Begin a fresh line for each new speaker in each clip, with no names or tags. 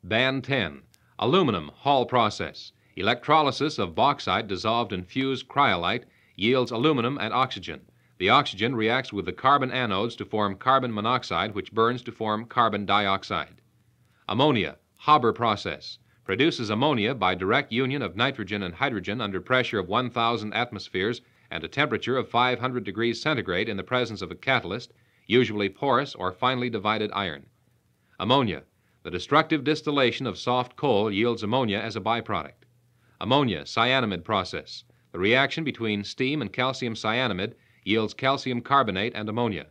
Band 10. Aluminum Hall process. Electrolysis of bauxite dissolved in fused cryolite yields aluminum and oxygen. The oxygen reacts with the carbon anodes to form carbon monoxide, which burns to form carbon dioxide. Ammonia Haber process. Produces ammonia by direct union of nitrogen and hydrogen under pressure of 1,000 atmospheres and a temperature of 500 degrees centigrade in the presence of a catalyst, usually porous or finely divided iron. Ammonia. The destructive distillation of soft coal yields ammonia as a byproduct. Ammonia cyanamide process. The reaction between steam and calcium cyanamide yields calcium carbonate and ammonia.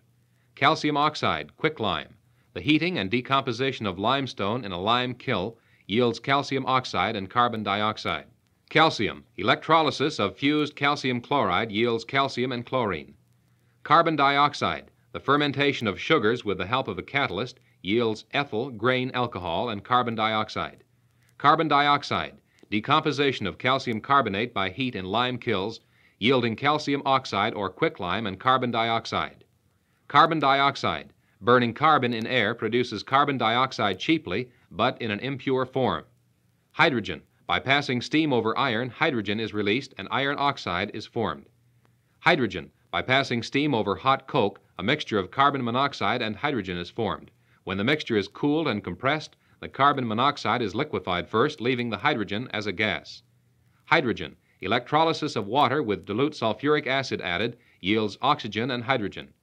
Calcium oxide, quicklime. The heating and decomposition of limestone in a lime kiln yields calcium oxide and carbon dioxide. Calcium. Electrolysis of fused calcium chloride yields calcium and chlorine. Carbon dioxide. The fermentation of sugars with the help of a catalyst yields ethyl grain alcohol and carbon dioxide. Carbon dioxide. Decomposition of calcium carbonate by heat in lime kilns, yielding calcium oxide or quicklime and carbon dioxide. Carbon dioxide. Burning carbon in air produces carbon dioxide cheaply, but in an impure form. Hydrogen. By passing steam over iron, hydrogen is released and iron oxide is formed. Hydrogen. By passing steam over hot coke, a mixture of carbon monoxide and hydrogen is formed. When the mixture is cooled and compressed, the carbon monoxide is liquefied first, leaving the hydrogen as a gas. Hydrogen. Electrolysis of water with dilute sulfuric acid added yields oxygen and hydrogen.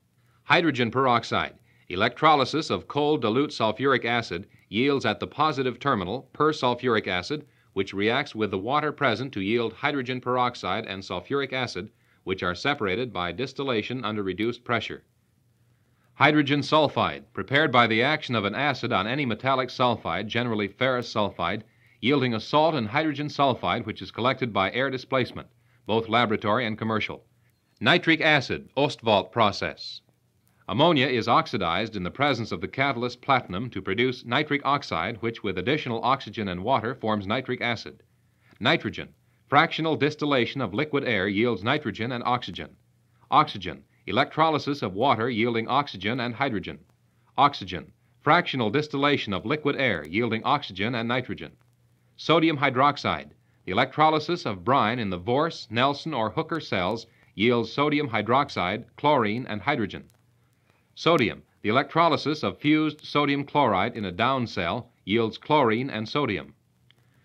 Hydrogen peroxide. Electrolysis of cold dilute sulfuric acid yields at the positive terminal persulfuric acid, which reacts with the water present to yield hydrogen peroxide and sulfuric acid, which are separated by distillation under reduced pressure. Hydrogen sulfide, prepared by the action of an acid on any metallic sulfide, generally ferrous sulfide, yielding a salt and hydrogen sulfide which is collected by air displacement, both laboratory and commercial. Nitric acid, Ostwald process. Ammonia is oxidized in the presence of the catalyst platinum to produce nitric oxide, which with additional oxygen and water forms nitric acid. Nitrogen. Fractional distillation of liquid air yields nitrogen and oxygen. Oxygen. Electrolysis of water yielding oxygen and hydrogen. Oxygen. Fractional distillation of liquid air yielding oxygen and nitrogen. Sodium hydroxide. The electrolysis of brine in the Vorse, Nelson, or Hooker cells yields sodium hydroxide, chlorine, and hydrogen. Sodium. The electrolysis of fused sodium chloride in a down cell yields chlorine and sodium.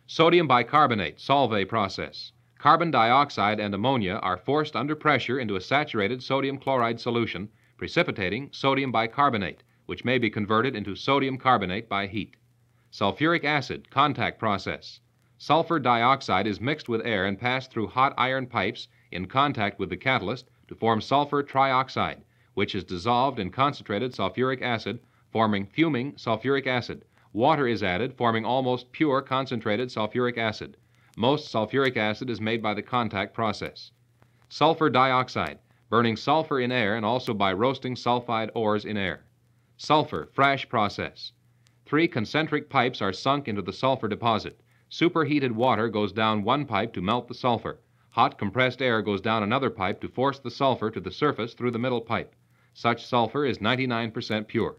Sodium bicarbonate, Solvay process. Carbon dioxide and ammonia are forced under pressure into a saturated sodium chloride solution, precipitating sodium bicarbonate, which may be converted into sodium carbonate by heat. Sulfuric acid, contact process. Sulfur dioxide is mixed with air and passed through hot iron pipes in contact with the catalyst to form sulfur trioxide, which is dissolved in concentrated sulfuric acid, forming fuming sulfuric acid. Water is added, forming almost pure concentrated sulfuric acid. Most sulfuric acid is made by the contact process. Sulfur dioxide, burning sulfur in air and also by roasting sulfide ores in air. Sulfur, Frasch process. 3 concentric pipes are sunk into the sulfur deposit. Superheated water goes down one pipe to melt the sulfur. Hot compressed air goes down another pipe to force the sulfur to the surface through the middle pipe. Such sulfur is 99% pure.